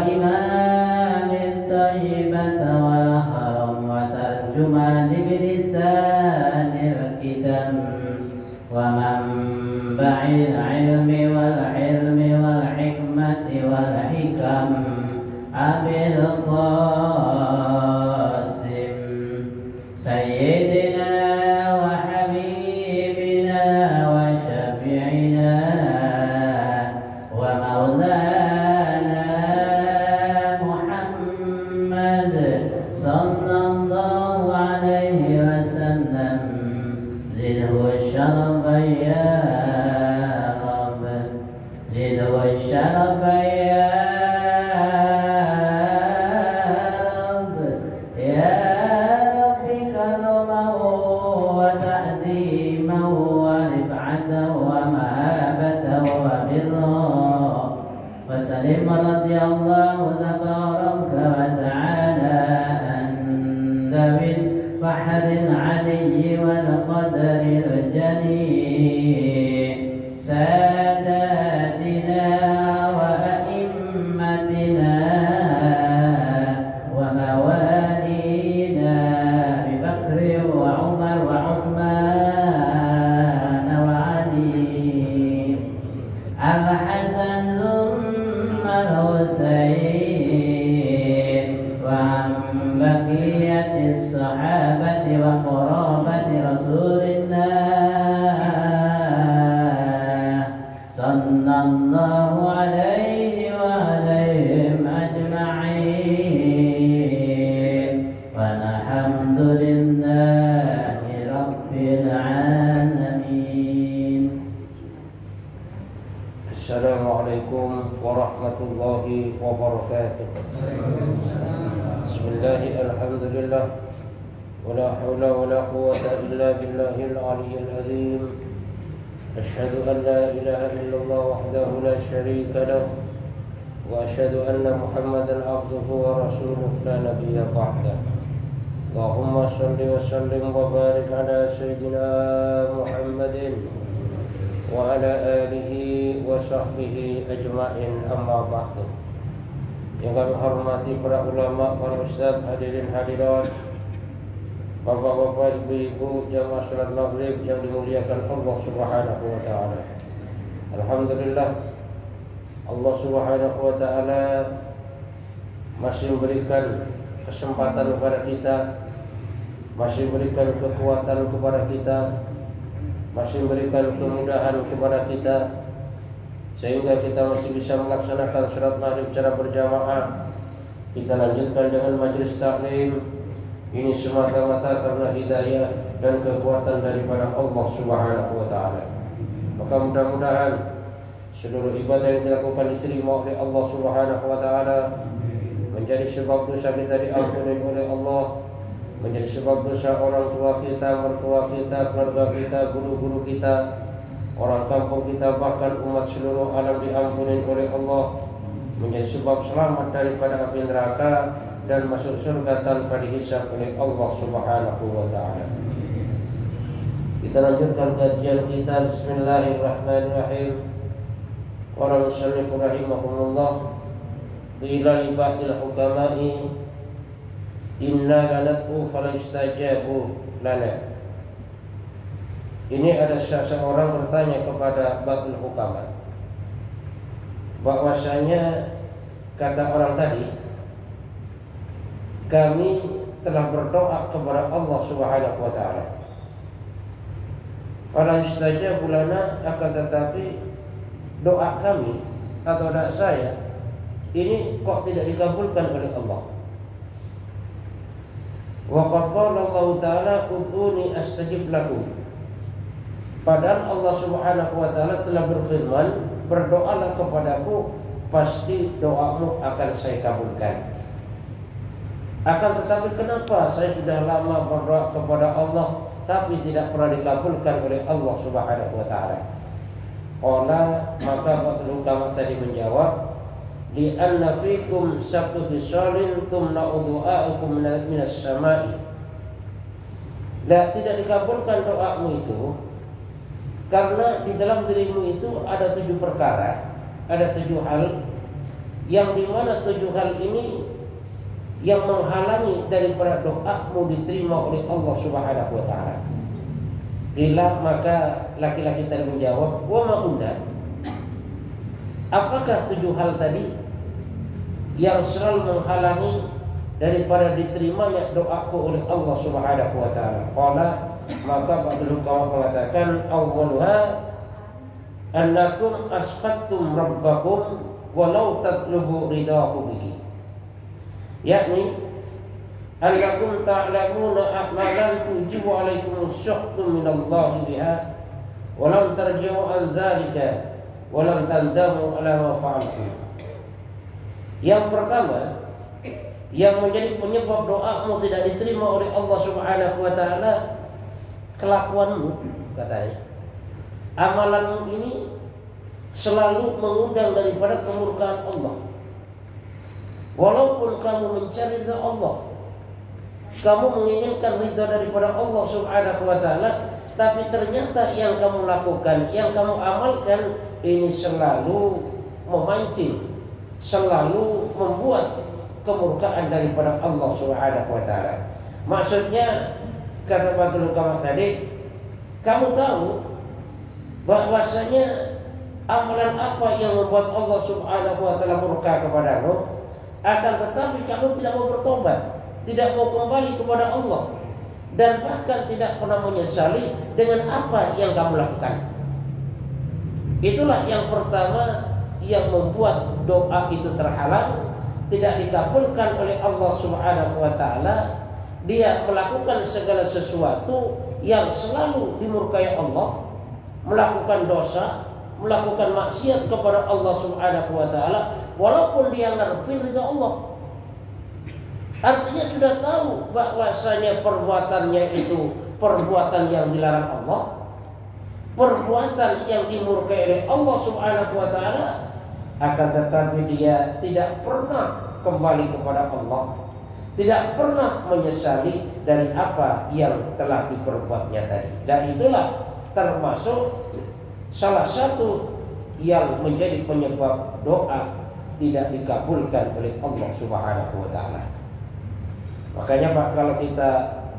وإمام الطيبة والحرم وترجمان بلسان الكتم ومنبع العلم والحلم والحكمة والحكم أبي القاسم سيدنا وحبيبنا وشفيعنا ومولانا محمد صلى الله عليه وسلم زده الشرف يا رب زده الشرف يا رب يا رب كرمه وتعظيمه ورفعته ومهابته وبره وسلم رضي الله تبارك وتعالى عن ذوي البحر العلي والقدر الجليل ساداتنا وأئمتنا وموالينا ببكر وعمر وعثمان وعلي الحسن ثم الحسين وعن بقية الصحابة وقرابة رسول الله صلى الله عليه وعليهم أجمعين والحمد لله رب العالمين. Assalamualaikum warahmatullahi wabarakatuh. Bismillah, alhamdulillah, wala hawla wala quwwata illa billahil aliyyil azim. Asyhadu an la ilaha illallah wahdahu la syarika lahu wa asyhadu anna Muhammadan abduhu wa rasuluhu la nabiyya ba'dah. Allahumma shalli wa sallim wa barik ala sayyidina Muhammadin wa ala alihi wa sahbihi ajma'in, amma ba'du. Yang kami hormati para ulama, para ustaz, hadirin hadirat, bapak-bapak, ibu-ibu, jamaah salat maghrib yang dimuliakan Allah Subhanahu wa taala. Alhamdulillah, Allah Subhanahu wa taala masih memberikan kesempatan kepada kita, masih memberikan kekuatan kepada kita, masih memberikan kemudahan kepada kita, sehingga kita masih bisa melaksanakan salat maghrib secara berjamaah. Kita lanjutkan dengan majelis taklim. Ini semata-mata karena hidayah dan kekuatan daripada Allah Subhanahu wa taala. Maka mudah-mudahan seluruh ibadah yang dilakukan diterima oleh Allah Subhanahu wa taala, menjadi sebab dosa kita diampuni oleh Allah, menjadi sebab dosa orang tua kita, mertua kita, keluarga kita, guru-guru kita, orang kampung kita, bahkan umat seluruh alam diampuni oleh Allah, menjadi sebab selamat daripada api neraka dan masuk surga tanpa dihisab oleh Allah Subhanahu wa taala. Kita lanjutkan kajian kita. Bismillahirrahmanirrahim. Qala musannif rahimahumullah, qila li ba'dil hukama'i inna lanad'u fala yustajabu lana. Ini ada seseorang bertanya kepada ba'dil hukama, bahwasanya kata orang tadi, kami telah berdoa kepada Allah Subhanahu wa taala, fala yustajabu lana, akan tetapi doa kami atau doa saya ini kok tidak dikabulkan oleh Allah. Wa qad qala Allah taala ud'uni astajib lakum. Padahal Allah Subhanahu wa taala telah berfirman, berdoalah kepadaku, pasti doamu akan saya kabulkan. Akan tetapi kenapa saya sudah lama berdoa kepada Allah tapi tidak pernah dikabulkan oleh Allah Subhanahu wa taala? Qala, maka Ba'dul Hukama tadi menjawab, li'anna fikum sabtu fisalin tumna'u du'a'ukum minas sama'i. Tidak dikabulkan doamu itu karena di dalam dirimu itu ada 7 perkara, ada 7 hal yang dimana 7 hal ini yang menghalangi daripada doamu diterima oleh Allah Subhanahu wa taala. Qila, maka laki-laki tadi menjawab, wa ma'unna, apakah 7 hal tadi yang selalu menghalangi daripada diterimanya doaku oleh Allah Subhanahu wa taala? Qala, maka ba'dul ulama mengatakan, awwaluha annakum asqattum rabbakum walau tatlubu ridahu bihi, yakni annakum ta'lamuna a'malan tujibu alaikum syuhtum minallahi biha walam tarji'u an zalika walam tandamu ala ma fa'altum. Yang pertama, yang menjadi penyebab doamu tidak diterima oleh Allah Subhanahu wa taala, kelakuanmu, katanya. Amalanmu ini selalu mengundang daripada kemurkaan Allah. Walaupun kamu mencari ridha Allah, kamu menginginkan ridha daripada Allah Subhanahu wa taala, tapi ternyata yang kamu lakukan, yang kamu amalkan ini selalu memancing, selalu membuat kemurkaan daripada Allah Subhanahu wa taala. Maksudnya, kata Ba'dul ulama tadi, kamu tahu bahwasanya amalan apa yang membuat Allah Subhanahu wa taala murka kepadamu, akan tetapi kamu tidak mau bertobat, tidak mau kembali kepada Allah, dan bahkan tidak pernah menyesali dengan apa yang kamu lakukan. Itulah yang pertama yang membuat doa itu terhalang, tidak dikabulkan oleh Allah Subhanahu wa taala. Dia melakukan segala sesuatu yang selalu dimurkai Allah, melakukan dosa, melakukan maksiat kepada Allah Subhanahu wa taala, walaupun dia ngarepin ridha Allah. Artinya sudah tahu bahwasanya perbuatannya itu perbuatan yang dilarang Allah, perbuatan yang dimurkai oleh Allah Subhanahu wa taala, akan tetapi dia tidak pernah kembali kepada Allah, tidak pernah menyesali dari apa yang telah diperbuatnya tadi. Dan itulah termasuk salah satu yang menjadi penyebab doa tidak dikabulkan oleh Allah Subhanahu wa taala. Makanya Pak, kalau kita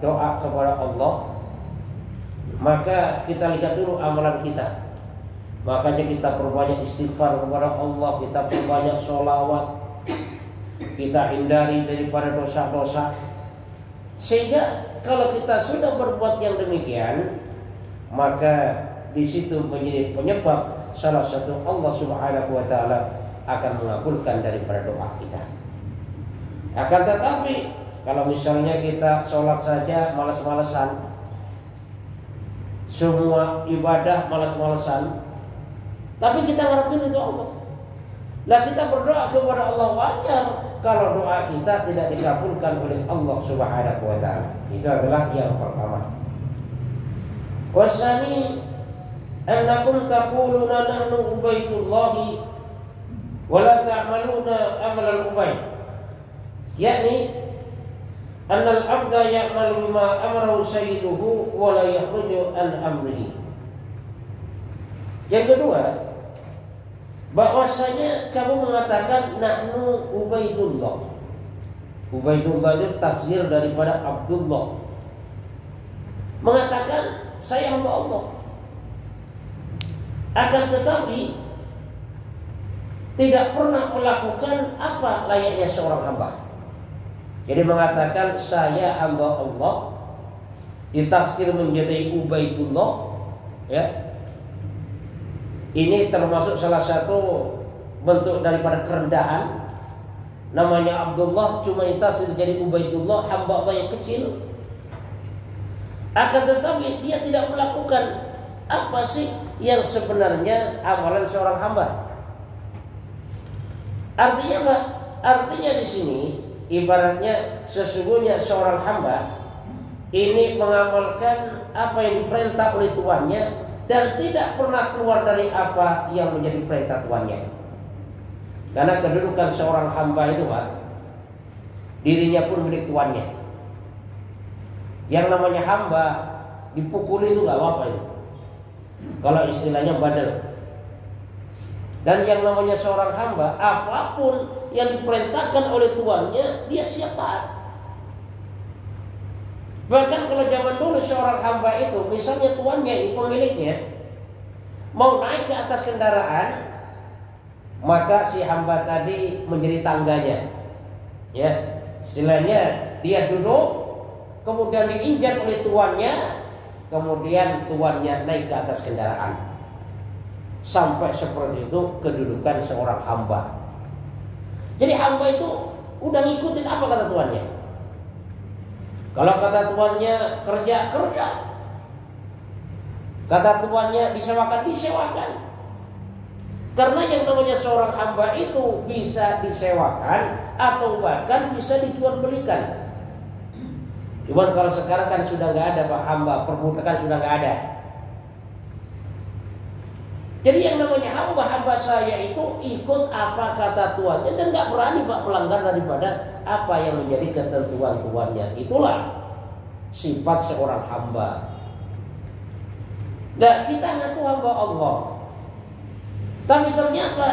doa kepada Allah, maka kita lihat dulu amalan kita. Makanya kita perbanyak istighfar kepada Allah, kita perbanyak sholawat, kita hindari daripada dosa-dosa. Sehingga kalau kita sudah berbuat yang demikian, maka di situ menjadi penyebab salah satu Allah Subhanahu wa taala akan mengabulkan daripada doa kita. Akan tetapi kalau misalnya kita sholat saja malas-malasan, semua ibadah malas-malasan, tapi kita ngarepin itu Allah, lah kita berdoa kepada Allah, wajar kalau doa kita tidak dikabulkan oleh Allah Subhanahu wa taala. Itu adalah yang pertama. Wasani annakum taquluna nahnu ubaydullahi wa la ta'maluna amal al-ubay, yakni annal abda ya'malu bima amarahu sayyiduhu wa la yakhruju an amrihi. Yang kedua, bahwasanya kamu mengatakan nahnu ubaidullah. Ubaidullah itu tasghir daripada Abdullah. Mengatakan saya hamba Allah. Akan tetapi tidak pernah melakukan apa layaknya seorang hamba. Jadi mengatakan saya hamba Allah, ditazkir menjadi Ubaidullah, ya. Ini termasuk salah satu bentuk daripada kerendahan. Namanya Abdullah cuma ditazkir jadi Ubaidullah, hamba Allah yang kecil. Akan tetapi dia tidak melakukan apa sih yang sebenarnya amalan seorang hamba. Artinya apa? Artinya di sini ibaratnya sesungguhnya seorang hamba ini mengamalkan apa yang diperintah oleh tuannya dan tidak pernah keluar dari apa yang menjadi perintah tuannya. Karena kedudukan seorang hamba itu, Pak, dirinya pun milik tuannya. Yang namanya hamba dipukuli itu nggak apa-apa itu. Kalau istilahnya badal. Dan yang namanya seorang hamba, apapun yang diperintahkan oleh tuannya, dia siap taat. Bahkan kalau zaman dulu seorang hamba itu, misalnya tuannya ini pemiliknya mau naik ke atas kendaraan, maka si hamba tadi menjadi tangganya. Ya, istilahnya dia duduk, kemudian diinjak oleh tuannya, kemudian tuannya naik ke atas kendaraan. Sampai seperti itu kedudukan seorang hamba. Jadi hamba itu udah ngikutin apa kata tuannya. Kalau kata tuannya kerja, kerja. Kata tuannya disewakan, disewakan. Karena yang namanya seorang hamba itu bisa disewakan atau bahkan bisa dijual-belikan. Cuman kalau sekarang kan sudah nggak ada Pak, hamba perbudakan sudah nggak ada. Jadi yang namanya hamba saya itu ikut apa kata tuannya dan nggak berani Pak melanggar daripada apa yang menjadi ketentuan tuannya. Itulah sifat seorang hamba. Nah, kita ngaku hamba Allah, tapi ternyata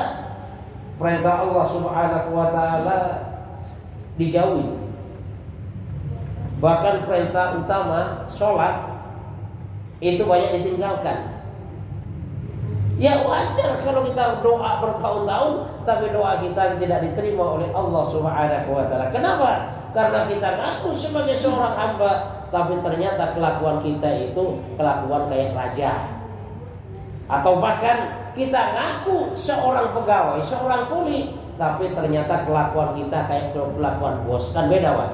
perintah Allah Subhanahu wa taala dijauhi. Bahkan perintah utama sholat itu banyak ditinggalkan. Ya wajar kalau kita doa bertahun-tahun tapi doa kita tidak diterima oleh Allah Subhanahu wa taala. Kenapa? Karena kita ngaku sebagai seorang hamba tapi ternyata kelakuan kita itu kelakuan kayak raja. Atau bahkan kita ngaku seorang pegawai, seorang kuli, tapi ternyata kelakuan kita kayak kelakuan bos. Kan beda, Pak.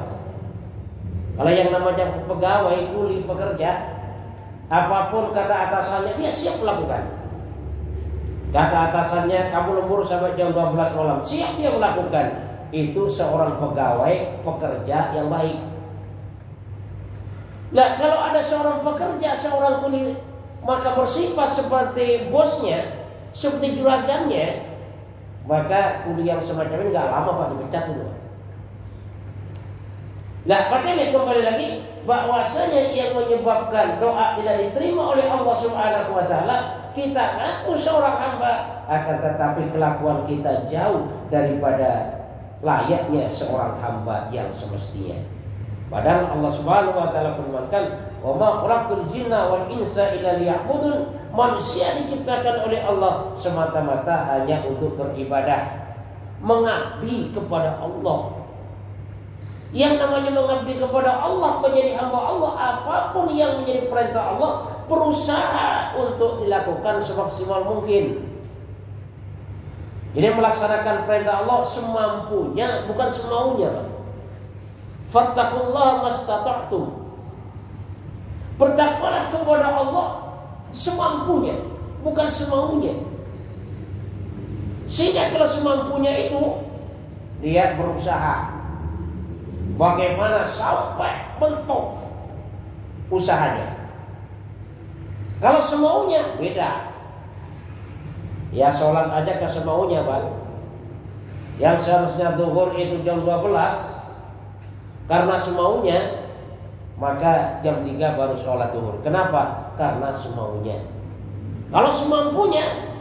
Kalau yang namanya pegawai, kuli, pekerja, apapun kata atasannya dia siap melakukan. Kata atasannya kamu lembur sampai jam 12 malam, siap dia melakukan. Itu seorang pegawai, pekerja yang baik. Nah, kalau ada seorang pekerja, seorang kuli, maka bersifat seperti bosnya, seperti juragannya, maka kuli yang semacam ini gak lama Pak dipecat itu. Nah, makanya kembali lagi bahwasanya yang menyebabkan doa tidak diterima oleh Allah Subhanahu wa taala, kita ngaku seorang hamba, akan tetapi kelakuan kita jauh daripada layaknya seorang hamba yang semestinya. Padahal Allah Subhanahu wa taala firmankan, "Wa ma khalaqtul jinna wal insa illa liya'budun." Manusia diciptakan oleh Allah semata-mata hanya untuk beribadah, mengabdi kepada Allah. Yang namanya mengabdi kepada Allah, menjadi hamba Allah, apapun yang menjadi perintah Allah, berusaha untuk dilakukan semaksimal mungkin. Jadi melaksanakan perintah Allah semampunya, bukan semaunya. Fattaqullaha mastata'tum. Bertakwalah kepada Allah semampunya, bukan semaunya. Sehingga kalau semampunya itu dia berusaha bagaimana sampai mentok usahanya. Kalau semaunya beda. Ya sholat aja ke semaunya Bang. Yang seharusnya zuhur itu jam 12, karena semaunya maka jam 3 baru sholat zuhur. Kenapa? Karena semaunya. Kalau semampunya,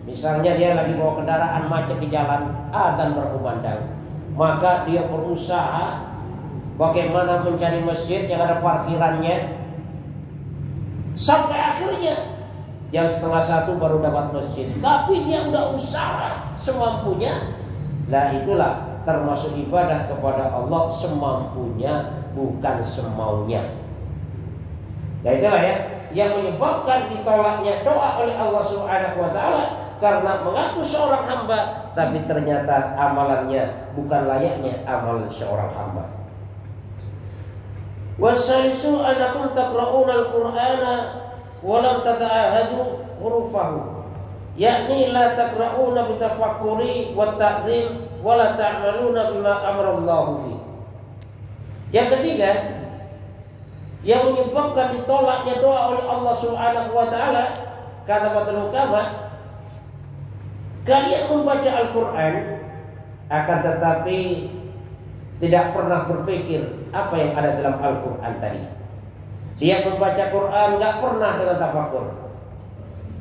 misalnya dia lagi bawa kendaraan macet di jalan, adzan berkumandang, maka dia berusaha bagaimana mencari masjid yang ada parkirannya, sampai akhirnya jam 12:30 baru dapat masjid. Tapi dia udah usaha semampunya. Nah itulah termasuk ibadah kepada Allah semampunya, bukan semaunya. Nah itulah ya yang menyebabkan ditolaknya doa oleh Allah Subhanahu wa taala, karena mengaku seorang hamba tapi ternyata amalannya bukan layaknya amalan seorang hamba. Wasalisu anakum taqra'una al-Qur'ana wa lam tata'ahadu hurufahu, yakni la taqra'una bi tafakkuri wa ta'zim wa la ta'maluna bima amara Allah fi. Yang ketiga yang menyebabkan ditolaknya doa oleh Allah Subhanahu wa taala, kata para ulama, kalian membaca Al-Qur'an akan tetapi tidak pernah berpikir apa yang ada dalam Al-Quran tadi. Dia membaca Quran gak pernah dengan tafakur.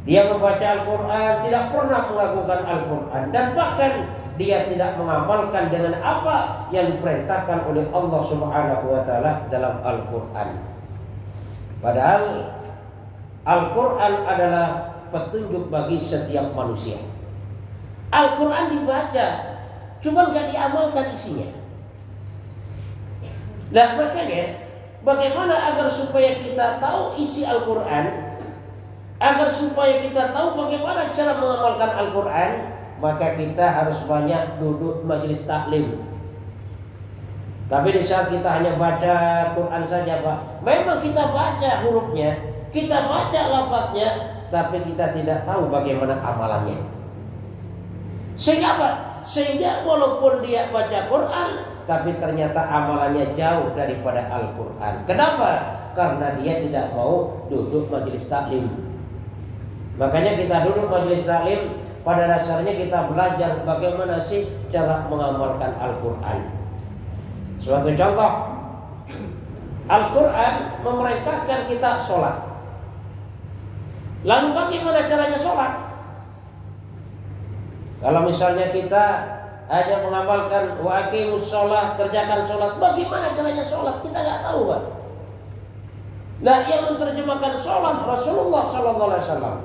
Dia membaca Al-Quran, tidak pernah mengagungkan Al-Quran, dan bahkan dia tidak mengamalkan dengan apa yang diperintahkan oleh Allah Subhanahu wa Ta'ala dalam Al-Quran. Padahal Al-Quran adalah petunjuk bagi setiap manusia. Al-Quran dibaca, cuma nggak diamalkan isinya. Nah makanya, bagaimana agar supaya kita tahu isi Al-Quran, agar supaya kita tahu bagaimana cara mengamalkan Al-Quran, maka kita harus banyak duduk majelis taklim. Tapi di saat kita hanya baca Quran saja, Pak, memang kita baca hurufnya, kita baca lafadznya, tapi kita tidak tahu bagaimana amalannya. Sehingga apa? Sehingga walaupun dia baca Quran, tapi ternyata amalannya jauh daripada Al-Quran. Kenapa? Karena dia tidak mau duduk majelis taklim. Makanya kita duduk majelis taklim, pada dasarnya kita belajar bagaimana sih cara mengamalkan Al-Quran. Suatu contoh, Al-Quran memerintahkan kita sholat. Lalu bagaimana caranya sholat? Kalau misalnya kita hanya mengamalkan wa aqimus sholat, kerjakan sholat, bagaimana caranya sholat? Kita nggak tahu, Pak. Nah, yang menerjemahkan sholat Rasulullah SAW.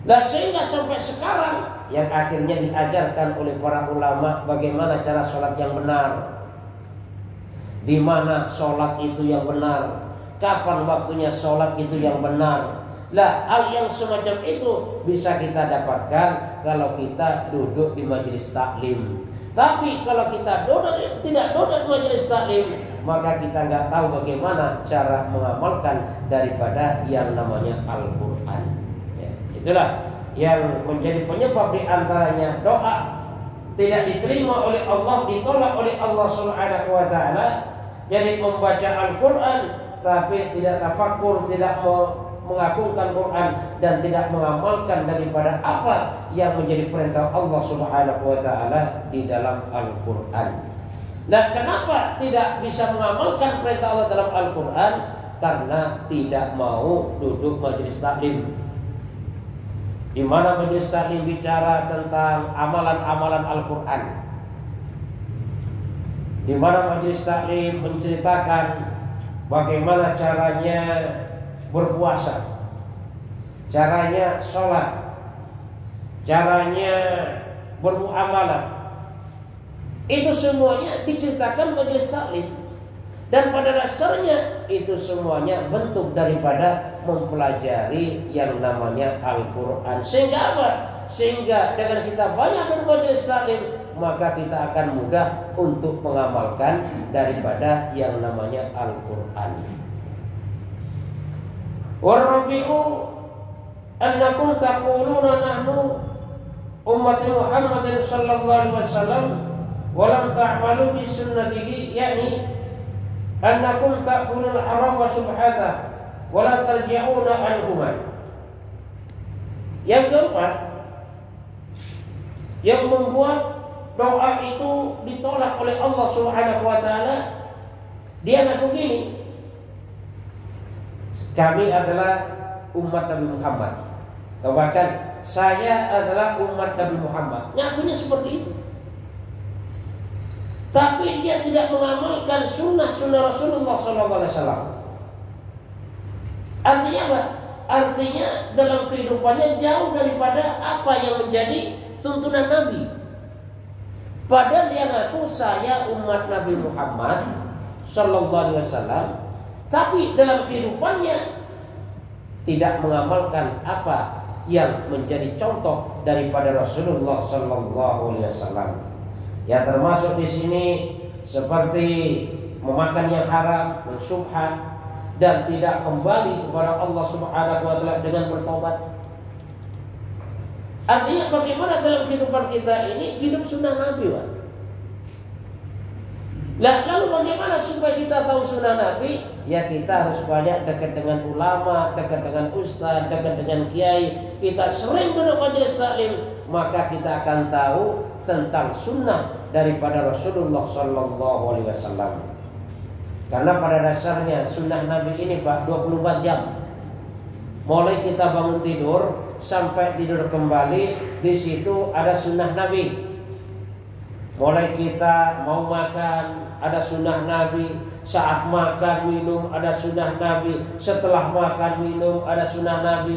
Nah, sehingga sampai sekarang yang akhirnya diajarkan oleh para ulama bagaimana cara sholat yang benar, di mana sholat itu yang benar, kapan waktunya sholat itu yang benar. Lah, hal yang semacam itu bisa kita dapatkan kalau kita duduk di majelis taklim. Tapi kalau kita tidak duduk di majelis taklim, maka kita nggak tahu bagaimana cara mengamalkan daripada yang namanya Al-Quran. Ya, itulah yang menjadi penyebab diantaranya doa tidak diterima oleh Allah, ditolak oleh Allah Subhanahu wa Ta'ala. Jadi membaca Al-Quran tapi tidak tafakkur, tidak mengagungkan Quran, dan tidak mengamalkan daripada apa yang menjadi perintah Allah Subhanahu wa Ta'ala di dalam Al-Quran. Nah, kenapa tidak bisa mengamalkan perintah Allah dalam Al-Quran? Karena tidak mau duduk majelis taklim, di mana majelis taklim bicara tentang amalan-amalan Al-Quran, di mana majelis taklim menceritakan bagaimana caranya berpuasa, caranya sholat, caranya bermuamalah. Itu semuanya diceritakan majelis taklim, dan pada dasarnya itu semuanya bentuk daripada mempelajari yang namanya Al-Quran. Sehingga apa? Sehingga dengan kita banyak dari majelis taklim, maka kita akan mudah untuk mengamalkan daripada yang namanya Al-Quran. Warabi'u annakum taquluna nahnu ummati Muhammadin sallallahu alaihi wasallam wa lam ta'malu bi sunnatihi, yani annakum taquluna al-haram wa subhata wa la tarji'una anhuma. Yang keempat, yang membuat doa itu ditolak oleh Allah Subhanahu wa Ta'ala, dia ngaku gini, kami adalah umat Nabi Muhammad, atau bahkan saya adalah umat Nabi Muhammad. Ngakunya seperti itu, tapi dia tidak mengamalkan sunnah-sunnah Rasulullah SAW. Artinya apa? Artinya dalam kehidupannya jauh daripada apa yang menjadi tuntunan Nabi. Padahal dia ngaku saya umat Nabi Muhammad SAW, tapi dalam kehidupannya tidak mengamalkan apa yang menjadi contoh daripada Rasulullah SAW. Ya, termasuk di sini seperti memakan yang haram, mensyubhat, dan tidak kembali kepada Allah Subhanahu wa Ta'ala dengan bertobat. Artinya bagaimana dalam kehidupan kita ini hidup sunnah Nabi, Pak? Lalu bagaimana supaya kita tahu sunnah Nabi? Ya, kita harus banyak dekat dengan ulama, dekat dengan ustaz, dekat dengan kiai. Kita sering duduk majelis taklim, maka kita akan tahu tentang sunnah daripada Rasulullah SAW. Karena pada dasarnya sunnah Nabi ini, Pak, 24 jam. Mulai kita bangun tidur sampai tidur kembali, di situ ada sunnah Nabi. Mulai kita mau makan, ada sunnah Nabi. Saat makan minum ada sunnah Nabi. Setelah makan minum ada sunnah Nabi.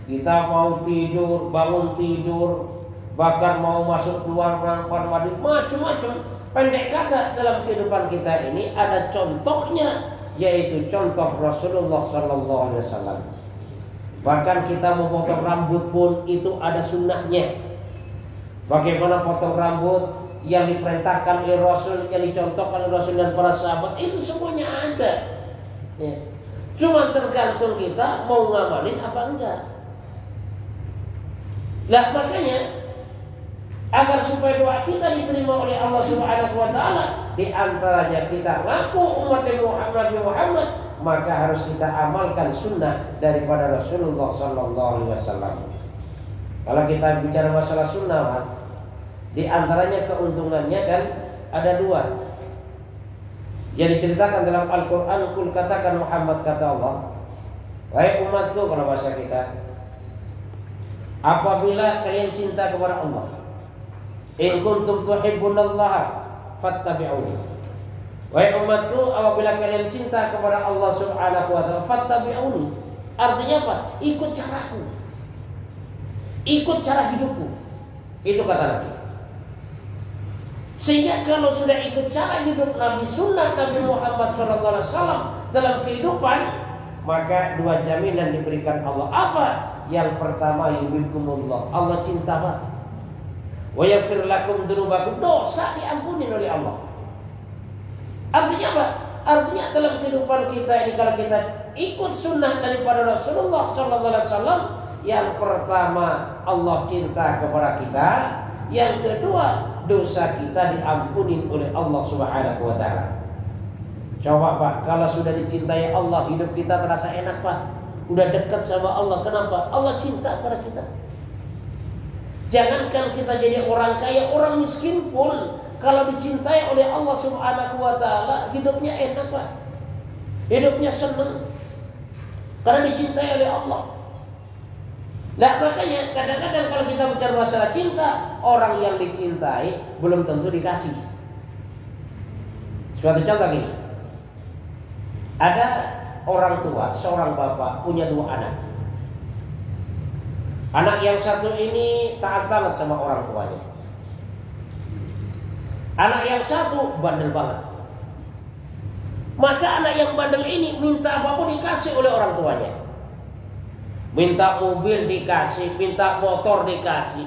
Kita mau tidur, bangun tidur, bahkan mau masuk keluar mandi, macam-macam. Pendek kata, dalam kehidupan kita ini ada contohnya, yaitu contoh Rasulullah SAW. Bahkan kita memotong rambut pun itu ada sunnahnya. Bagaimana potong rambut yang diperintahkan oleh Rasul, yang dicontohkan oleh Rasul dan para sahabat, itu semuanya ada. Ya. Cuma tergantung kita mau ngamalin apa enggak. Lah makanya agar supaya doa kita diterima oleh Allah Subhanahu wa taala, di antaranya kita ngaku umat Nabi Muhammad, maka harus kita amalkan sunnah daripada Rasulullah sallallahu alaihi wasallam. Kalau kita bicara masalah sunnah, di antaranya keuntungannya kan ada dua. Yang diceritakan dalam Al-Qur'an, kul katakan Muhammad, kata Allah, wahai umatku, kalau bahasa kita, apabila kalian cinta kepada Allah, in kuntum tuhibbunallaha fattabi'uni. Wahai umatku, apabila kalian cinta kepada Allah Subhanahu wa taala, fattabi'uni. Artinya apa? Ikut caraku. Ikut cara hidupku. Itu kata Nabi. Sehingga kalau sudah ikut cara hidup Nabi, sunnah Nabi Muhammad SAW dalam kehidupan, maka dua jaminan diberikan Allah. Apa? Yang pertama, yuhibbukumullah. Allah cinta banget. Wa yaghfir lakum dzunubakum, dosa diampuni oleh Allah. Artinya apa? Artinya dalam kehidupan kita ini, kalau kita ikut sunnah daripada Rasulullah SAW, yang pertama Allah cinta kepada kita, yang kedua dosa kita diampuni oleh Allah Subhanahu wa taala. Coba Pak, kalau sudah dicintai Allah, hidup kita terasa enak Pak. Udah dekat sama Allah. Kenapa? Allah cinta kepada kita. Jangankan kita jadi orang kaya, orang miskin pun kalau dicintai oleh Allah Subhanahu wa taala, hidupnya enak Pak. Hidupnya senang. Karena dicintai oleh Allah. Nah makanya kadang-kadang kalau kita bicara masalah cinta, orang yang dicintai belum tentu dikasih. Suatu contoh gini. Ada orang tua, seorang bapak punya dua anak. Anak yang satu ini taat banget sama orang tuanya. Anak yang satu bandel banget. Maka anak yang bandel ini minta apapun dikasih oleh orang tuanya. Minta mobil dikasih, minta motor dikasih.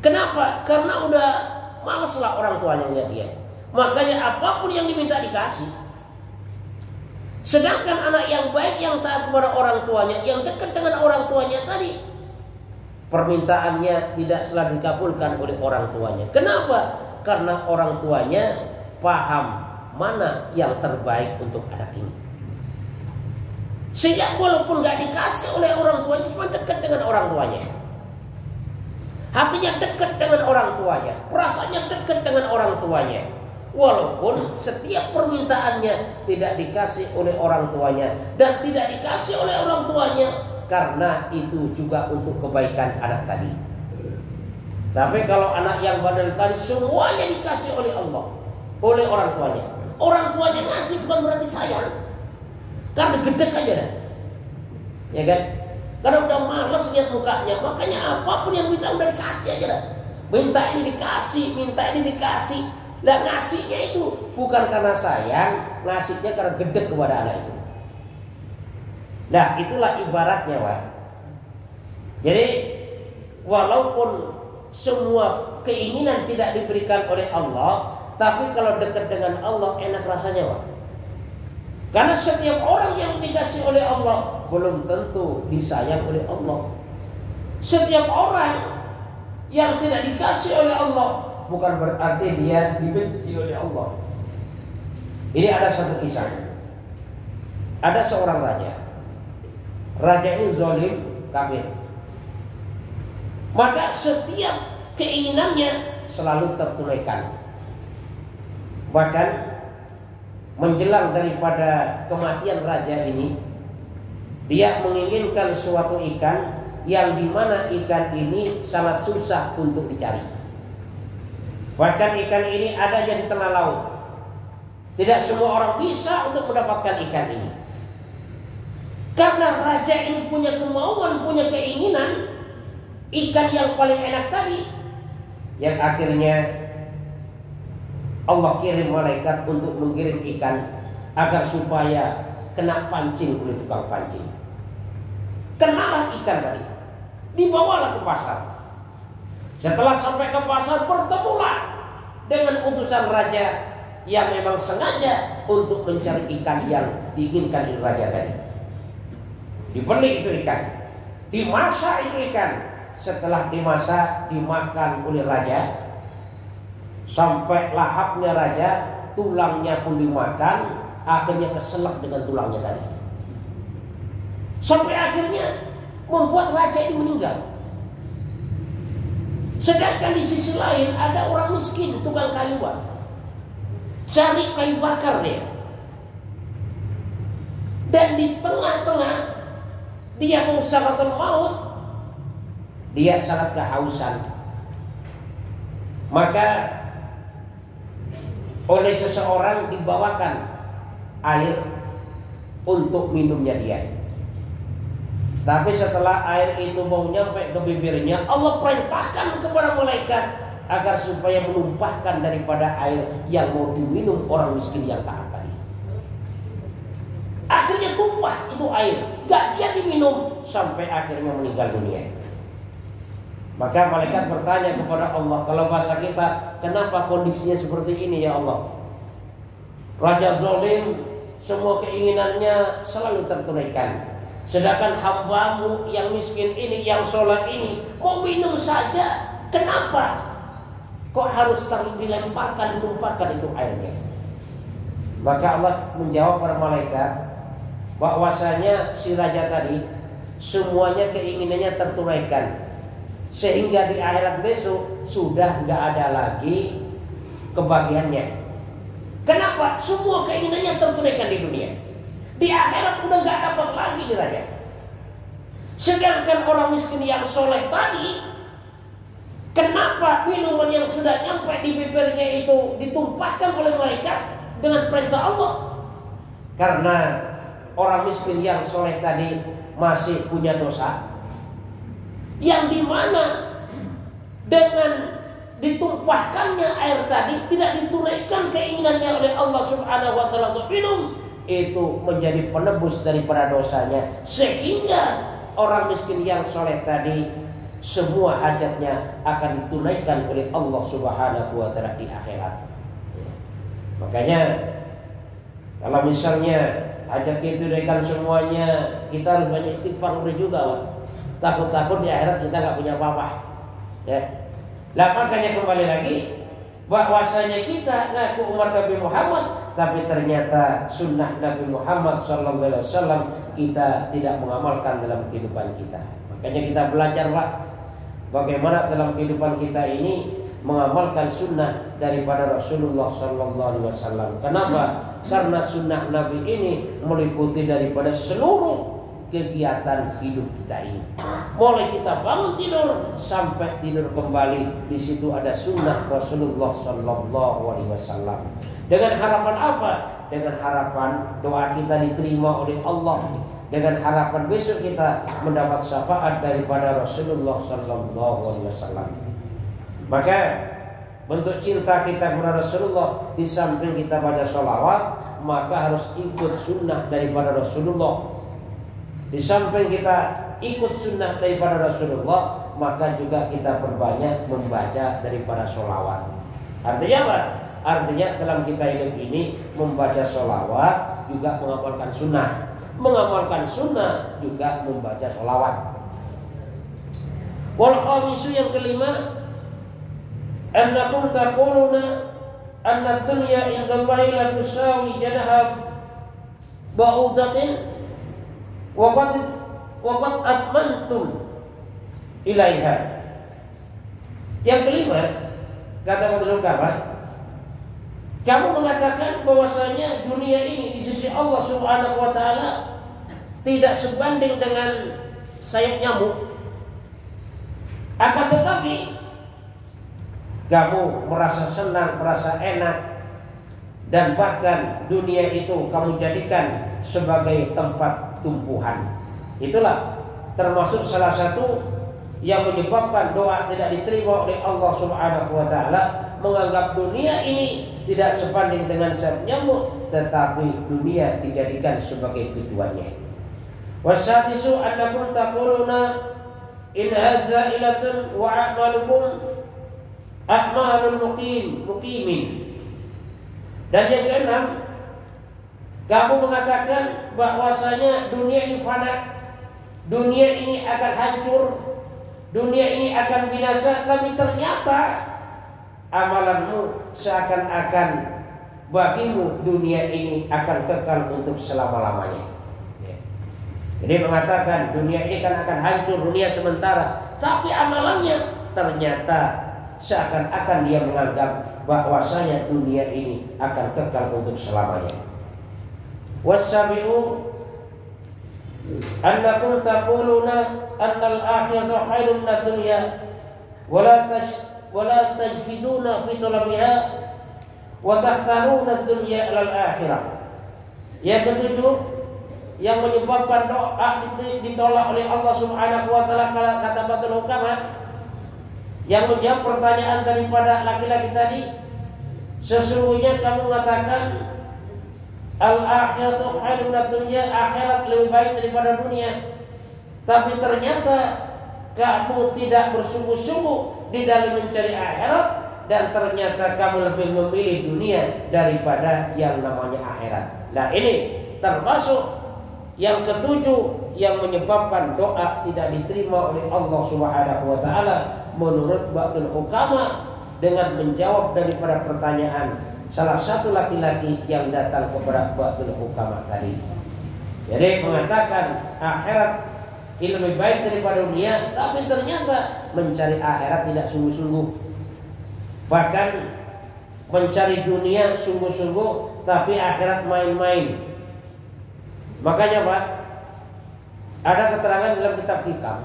Kenapa? Karena udah males lah orang tuanya lihat dia. Makanya apapun yang diminta dikasih. Sedangkan anak yang baik, yang taat kepada orang tuanya, yang dekat dengan orang tuanya tadi, permintaannya tidak selalu dikabulkan oleh orang tuanya. Kenapa? Karena orang tuanya paham mana yang terbaik untuk anak ini. Sehingga walaupun gak dikasih oleh orang tuanya, cuma dekat dengan orang tuanya. Hatinya dekat dengan orang tuanya, perasaannya dekat dengan orang tuanya. Walaupun setiap permintaannya tidak dikasih oleh orang tuanya dan tidak dikasih oleh orang tuanya, karena itu juga untuk kebaikan anak tadi. Tapi kalau anak yang bandel tadi semuanya dikasih oleh Allah, oleh orang tuanya. Orang tuanya ngasih bukan berarti sayang, karena gedek aja dah, ya kan? Karena udah males lihat mukanya, makanya apapun yang minta udah dikasih aja dah. Minta ini dikasih, minta ini dikasih. Lah ngasihnya itu bukan karena sayang, ngasihnya karena gedek kepada anak itu. Nah itulah ibaratnya Pak. Jadi walaupun semua keinginan tidak diberikan oleh Allah, tapi kalau dekat dengan Allah enak rasanya Pak. Karena setiap orang yang dikasih oleh Allah belum tentu disayang oleh Allah. Setiap orang yang tidak dikasih oleh Allah bukan berarti dia dibenci oleh Allah. Ini ada satu kisah. Ada seorang raja. Raja ini zalim, kafir. Maka setiap keinginannya selalu tertunaikan. Bahkan menjelang daripada kematian raja ini, Dia menginginkan suatu ikan yang dimana ikan ini sangat susah untuk dicari. Bahkan ikan ini adanya di tengah laut. Tidak semua orang bisa untuk mendapatkan ikan ini. Karena raja ini punya kemauan, punya keinginan ikan yang paling enak tadi, yang akhirnya Allah kirim malaikat untuk mengirim ikan agar supaya kena pancing oleh tukang pancing. Kenalah ikan tadi, dibawalah ke pasar. Setelah sampai ke pasar, bertemulah dengan utusan raja yang memang sengaja untuk mencari ikan yang diinginkan oleh raja tadi. Dibeli itu ikan, dimasak itu ikan. Setelah dimasak, dimakan oleh raja. Sampai lahapnya raja, tulangnya pun dimakan. Akhirnya keselak dengan tulangnya tadi. Sampai akhirnya membuat raja ini meninggal. Sedangkan di sisi lain ada orang miskin, tukang kayu, cari kayu bakar dia. Dan di tengah-tengah dia sakaratul maut, dia sangat kehausan. Maka oleh seseorang dibawakan air untuk minumnya dia. Tapi setelah air itu mau nyampe ke bibirnya, Allah perintahkan kepada malaikat agar supaya menumpahkan daripada air yang mau diminum orang miskin yang taat tadi. Akhirnya tumpah itu air, gak jadi minum sampai akhirnya meninggal dunia. Maka malaikat bertanya kepada Allah, kalau bahasa kita, kenapa kondisinya seperti ini ya Allah? Raja zalim, semua keinginannya selalu tertunaikan. Sedangkan hambamu yang miskin ini, yang sholat ini, mau minum saja, kenapa? Kok harus dilemparkan, ditumpahkan itu airnya? Maka Allah menjawab para malaikat, bahwasanya si raja tadi semuanya keinginannya tertunaikan, sehingga di akhirat besok sudah nggak ada lagi kebahagiaannya. Kenapa? Semua keinginannya tertunaikan di dunia. Di akhirat udah nggak dapat lagi di raja. Sedangkan orang miskin yang soleh tadi, kenapa minuman yang sudah nyampe di bibirnya itu ditumpahkan oleh malaikat dengan perintah Allah? Karena orang miskin yang soleh tadi masih punya dosa, yang dimana dengan ditumpahkannya air tadi tidak ditunaikan keinginannya oleh Allah Subhanahu wa taala untuk minum, itu menjadi penebus daripada dosanya, sehingga orang miskin yang soleh tadi semua hajatnya akan ditunaikan oleh Allah Subhanahu wa taala di akhirat. Makanya kalau misalnya hajat kita tunaikan semuanya, kita harus banyak istighfar juga, Pak. Takut-takut di akhirat kita nggak punya apa-apa. Ya. Lah makanya kembali lagi, bahwasanya kita ngaku umat Nabi Muhammad, tapi ternyata sunnah Nabi Muhammad SAW kita tidak mengamalkan dalam kehidupan kita. Makanya kita belajar, Pak, bagaimana dalam kehidupan kita ini mengamalkan sunnah daripada Rasulullah SAW. Kenapa? Karena sunnah Nabi ini meliputi daripada seluruh kegiatan hidup kita ini. Mulai kita bangun tidur sampai tidur kembali, di situ ada sunnah Rasulullah SAW. Dengan harapan apa? Dengan harapan doa kita diterima oleh Allah, dengan harapan besok kita mendapat syafaat daripada Rasulullah SAW. Maka bentuk cinta kita kepada Rasulullah, di samping kita baca sholawat, maka harus ikut sunnah daripada Rasulullah. Di samping kita ikut sunnah daripada Rasulullah, maka juga kita perbanyak membaca daripada sholawat. Artinya apa? Artinya dalam kita hidup ini membaca sholawat juga mengamalkan sunnah, mengamalkan sunnah juga membaca sholawat. Wal khamisu, yang kelima, annakum taquluna anna dunya indallahi la tusawi janaha ba'udatin wa qad atmantum ilaiha. Yang kelima, kata Abdul Karim, kamu mengatakan bahwasanya dunia ini di sisi Allah Subhanahu wa taala tidak sebanding dengan sayap nyamuk. Akan tetapi kamu merasa senang, merasa enak, dan bahkan dunia itu kamu jadikan sebagai tempat tumpuhan. Itulah termasuk salah satu yang menyebabkan doa tidak diterima oleh Allah Subhanahu wa taala, menganggap dunia ini tidak sebanding dengan sayap nyamuk, tetapi dunia dijadikan sebagai tujuannya. Wasadisu annakum taquluna in hadza ilatun wa a'malukum a'malul muqimin. Dan yang keenam, kamu mengatakan bahwasanya dunia ini fana, dunia ini akan hancur, dunia ini akan binasa, tapi ternyata amalanmu seakan-akan bagimu dunia ini akan kekal untuk selama-lamanya. Jadi mengatakan dunia ini kan akan hancur, dunia sementara, tapi amalannya ternyata seakan-akan dia menganggap bahwasanya dunia ini akan kekal untuk selamanya. Wasabi'u annakum taquluna annal akhirata khairun minad dunya wala tajiduna fi talabiha wa tahtaruna ad-dunya 'alal akhirah. Yang ketujuh, yang menyebabkan doa ditolak oleh Allah Subhanahu wa taala, kata Batul Hukama yang menjawab pertanyaan daripada laki-laki tadi, sesungguhnya kamu mengatakan al-akhiratu khairun minad dunya, akhirat lebih baik daripada dunia, tapi ternyata kamu tidak bersungguh-sungguh di dalam mencari akhirat, dan ternyata kamu lebih memilih dunia daripada yang namanya akhirat. Nah, ini termasuk yang ketujuh yang menyebabkan doa tidak diterima oleh Allah Subhanahu wa taala menurut Ba'dul Hukama, dengan menjawab daripada pertanyaan salah satu laki-laki yang datang kepada Ba'dul Hukama tadi. Jadi mengatakan akhirat lebih baik daripada dunia, tapi ternyata mencari akhirat tidak sungguh-sungguh, bahkan mencari dunia sungguh-sungguh tapi akhirat main-main. Makanya Pak, ada keterangan dalam kitab Hikam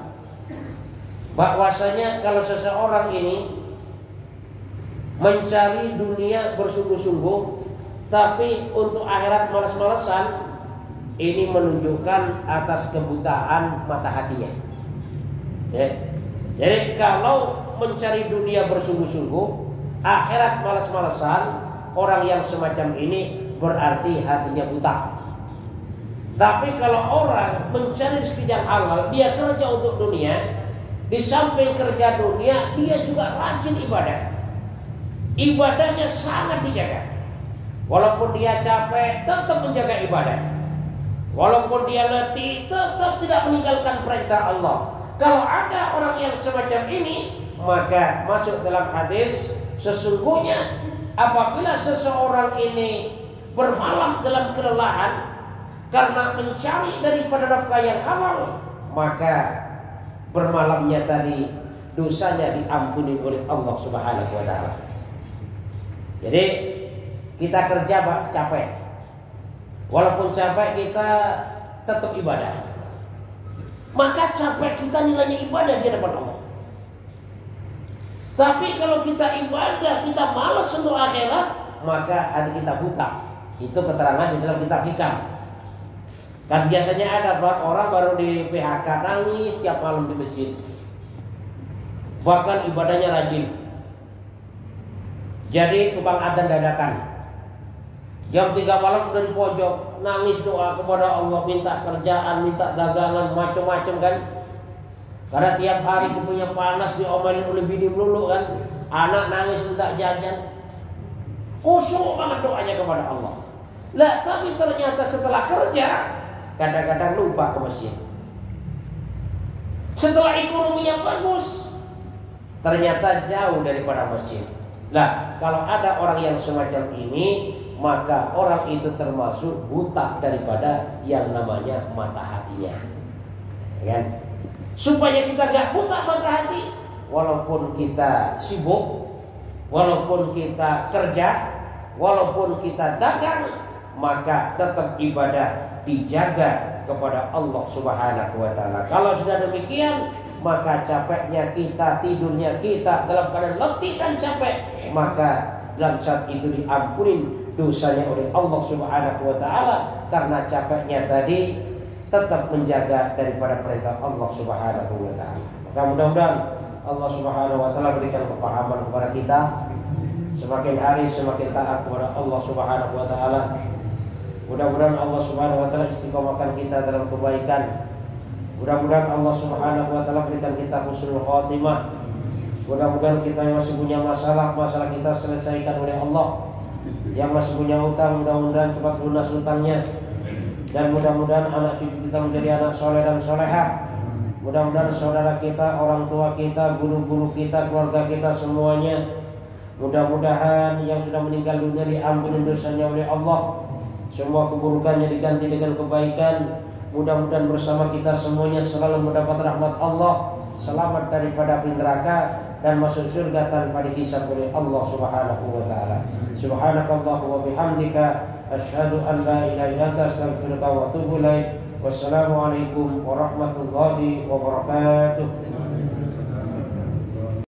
bahwasanya kalau seseorang ini mencari dunia bersungguh-sungguh tapi untuk akhirat malas-malasan, ini menunjukkan atas kebutaan mata hatinya. Ya. Jadi kalau mencari dunia bersungguh-sungguh, akhirat malas-malasan, orang yang semacam ini berarti hatinya buta. Tapi kalau orang mencari rezeki yang halal, dia kerja untuk dunia, di samping kerja dunia, dia juga rajin ibadah. Ibadahnya sangat dijaga. Walaupun dia capek, tetap menjaga ibadah. Walaupun dia letih, tetap tidak meninggalkan perintah Allah. Kalau ada orang yang semacam ini, maka masuk dalam hadis, sesungguhnya apabila seseorang ini bermalam dalam kelelahan karena mencari daripada nafkah yang halal, maka bermalamnya tadi dosanya diampuni oleh Allah Subhanahu wa taala. Jadi kita kerja Pak, capek. Walaupun capek kita tetap ibadah. Maka capek kita nilainya ibadah di hadapan Allah. Tapi kalau kita ibadah, kita malas untuk akhirat, maka hati kita buta. Itu keterangan di dalam kitab Hikam. Kan biasanya ada orang baru di PHK nangis setiap malam di masjid. Bahkan ibadahnya rajin. Jadi tukang adzan dadakan. Jam 3 malam udah di pojok, nangis doa kepada Allah, minta kerjaan, minta dagangan, macam-macam kan. Karena tiap hari punya panas, diomelin oleh bini melulu kan. Anak nangis minta jajan. Khusyuk banget doanya kepada Allah. Lah, tapi ternyata setelah kerja kadang-kadang lupa ke masjid. Setelah ekonominya bagus, ternyata jauh daripada masjid. Nah, kalau ada orang yang semacam ini, maka orang itu termasuk buta daripada yang namanya mata hatinya. Ya kan? Supaya kita gak buta mata hati, walaupun kita sibuk, walaupun kita kerja, walaupun kita dagang, maka tetap ibadah dijaga kepada Allah Subhanahu wa taala. Kalau sudah demikian, maka capeknya kita, tidurnya kita dalam keadaan letih dan capek, maka dalam saat itu diampunin dosanya oleh Allah Subhanahu wa taala karena capeknya tadi tetap menjaga daripada perintah Allah Subhanahu wa taala. Maka mudah-mudahan Allah Subhanahu wa taala berikan kepahaman kepada kita, semakin hari semakin taat kepada Allah Subhanahu wa taala. Mudah-mudahan Allah Subhanahu wa taala istiqomahkan kita dalam kebaikan. Mudah-mudahan Allah Subhanahu wa taala berikan kita husnul khatimah. Mudah-mudahan kita yang masih punya masalah kita selesaikan oleh Allah. Yang masih punya utang, mudah-mudahan cepat lunas utangnya. Dan mudah-mudahan anak cucu kita menjadi anak soleh dan solehah. Mudah-mudahan saudara kita, orang tua kita, guru-guru kita, keluarga kita semuanya, mudah-mudahan yang sudah meninggal dunia diampuni dosanya oleh Allah. Semua keburukannya diganti dengan kebaikan. Mudah-mudahan bersama kita semuanya selalu mendapat rahmat Allah, selamat daripada api neraka dan masuk surga tanpa dihisab oleh Allah Subhanahu wa taala. Subhanakallahumma wa bihamdika asyhadu an la ilaha illa anta astaghfiruka wa atubu ilaik. Wassalamualaikum warahmatullahi wabarakatuh.